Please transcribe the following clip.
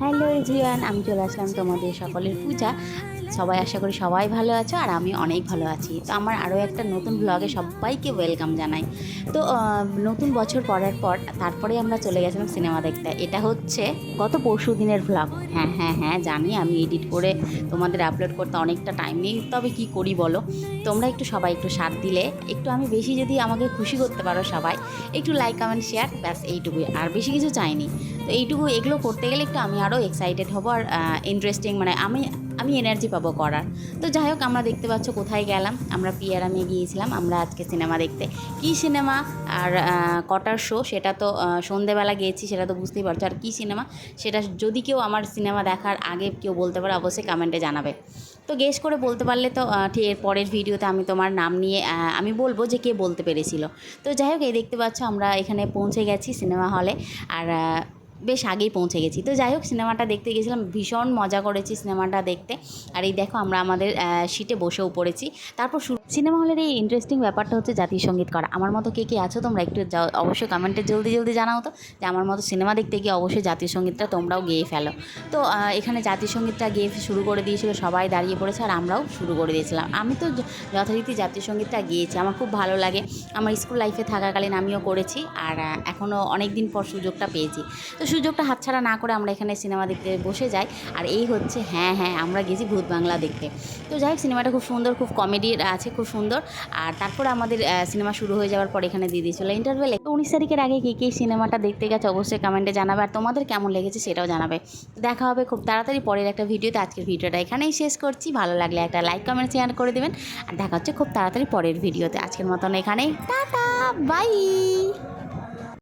Hello everyone, আমি চলে আসলাম তোমাদের সকলের পূজা। সবাই আশা করি সবাই ভালো আছো, আর আমি অনেক ভালো আছি। তো আমার আরও একটা নতুন ব্লগে সবাইকে ওয়েলকাম জানাই। তো নতুন বছর পড়ার পর তারপরে আমরা চলে গেছিলাম সিনেমা দেখতে। এটা হচ্ছে গত পরশু দিনের ব্লগ। হ্যাঁ হ্যাঁ হ্যাঁ জানি, আমি এডিট করে তোমাদের আপলোড করতে অনেকটা টাইম নেই, তবে কি করি বলো। তোমরা একটু সবাই একটু সাথ দিলে, একটু আমি বেশি যদি আমাকে খুশি করতে পারো সবাই, একটু লাইক কমেন্ট শেয়ার, ব্যাস এইটুকুই, আর বেশি কিছু চাইনি। তো এইটুকু, এগুলো করতে গেলে একটু আমি আরও এক্সাইটেড হবো, আর ইন্টারেস্টিং, মানে আমি এনার্জি পাবো করার। তো যাই হোক, আমরা দেখতে পাচ্ছ কোথায় গেলাম। আমরা পিয়ারামে গিয়েছিলাম আমরা আজকে সিনেমা দেখতে। কী সিনেমা আর কটার শো সেটা তো সন্ধেবেলা গিয়েছি, সেটা তো বুঝতেই পারছো। আর কী সিনেমা সেটা যদি কেউ আমার সিনেমা দেখার আগে কেউ বলতে পারে, অবশ্যই কমেন্টে জানাবে। তো গেস করে বলতে পারলে তো ঠিক এর পরের ভিডিওতে আমি তোমার নাম নিয়ে আমি বলবো যে কে বলতে পেরেছিল। তো যাই হোক, এই দেখতে পাচ্ছ আমরা এখানে পৌঁছে গেছি সিনেমা হলে, আর বেশ আগেই পৌঁছে গেছি। তো যাই হোক, সিনেমাটা দেখতে গেছিলাম, ভীষণ মজা করেছি সিনেমাটা দেখতে। আর এই দেখো, আমরা আমাদের সিটে বসেও পড়েছি। তারপর সিনেমা হলের এই ইন্টারেস্টিং ব্যাপারটা হচ্ছে জাতীয় সঙ্গীত করা। আমার মতো কে কে আছো তোমরা একটু অবশ্যই কমেন্টে জলদি জলদি জানাও তো, যে আমার মতো সিনেমা দেখতে গিয়ে অবশ্যই জাতীয় সঙ্গীতটা তোমরাও গেয়ে ফেলো। তো এখানে জাতীয় সঙ্গীতটা গেয়ে শুরু করে দিয়েছিল, সবাই দাঁড়িয়ে পড়েছে, আর আমরাও শুরু করে দিয়েছিলাম। আমি তো যথারীতি জাতীয় সঙ্গীতটা গিয়েছি, আমার খুব ভালো লাগে। আমার স্কুল লাইফে থাকাকালীন আমিও করেছি, আর এখনও অনেক দিন পর সুযোগটা পেয়েছি। তো সুযোগটা হাতছাড়া না করে আমরা এখানে সিনেমা দেখতে বসে যাই। আর এই হচ্ছে, হ্যাঁ হ্যাঁ, আমরা গেছি ভূত বাংলা দেখতে। তো যাই হোক, সিনেমাটা খুব সুন্দর, খুব কমেডির আছে, খুব সুন্দর। আর তারপরে আমাদের সিনেমা শুরু হয়ে যাওয়ার পর এখানে দিয়ে দিয়েছিল ইন্টারভেলে। তো 19 তারিখের আগে কে সিনেমাটা দেখতে গেছে অবশ্যই কমেন্টে জানাবে, আর তোমাদের কেমন লেগেছে সেটাও জানাবে। দেখা হবে খুব তাড়াতাড়ি পরের একটা ভিডিওতে। আজকের ভিডিওটা এখানেই শেষ করছি। ভালো লাগলে একটা লাইক কমেন্ট শেয়ার করে দেবেন, আর দেখা হচ্ছে খুব তাড়াতাড়ি পরের ভিডিওতে। আজকের মতন এখানেই টাটা, বাই।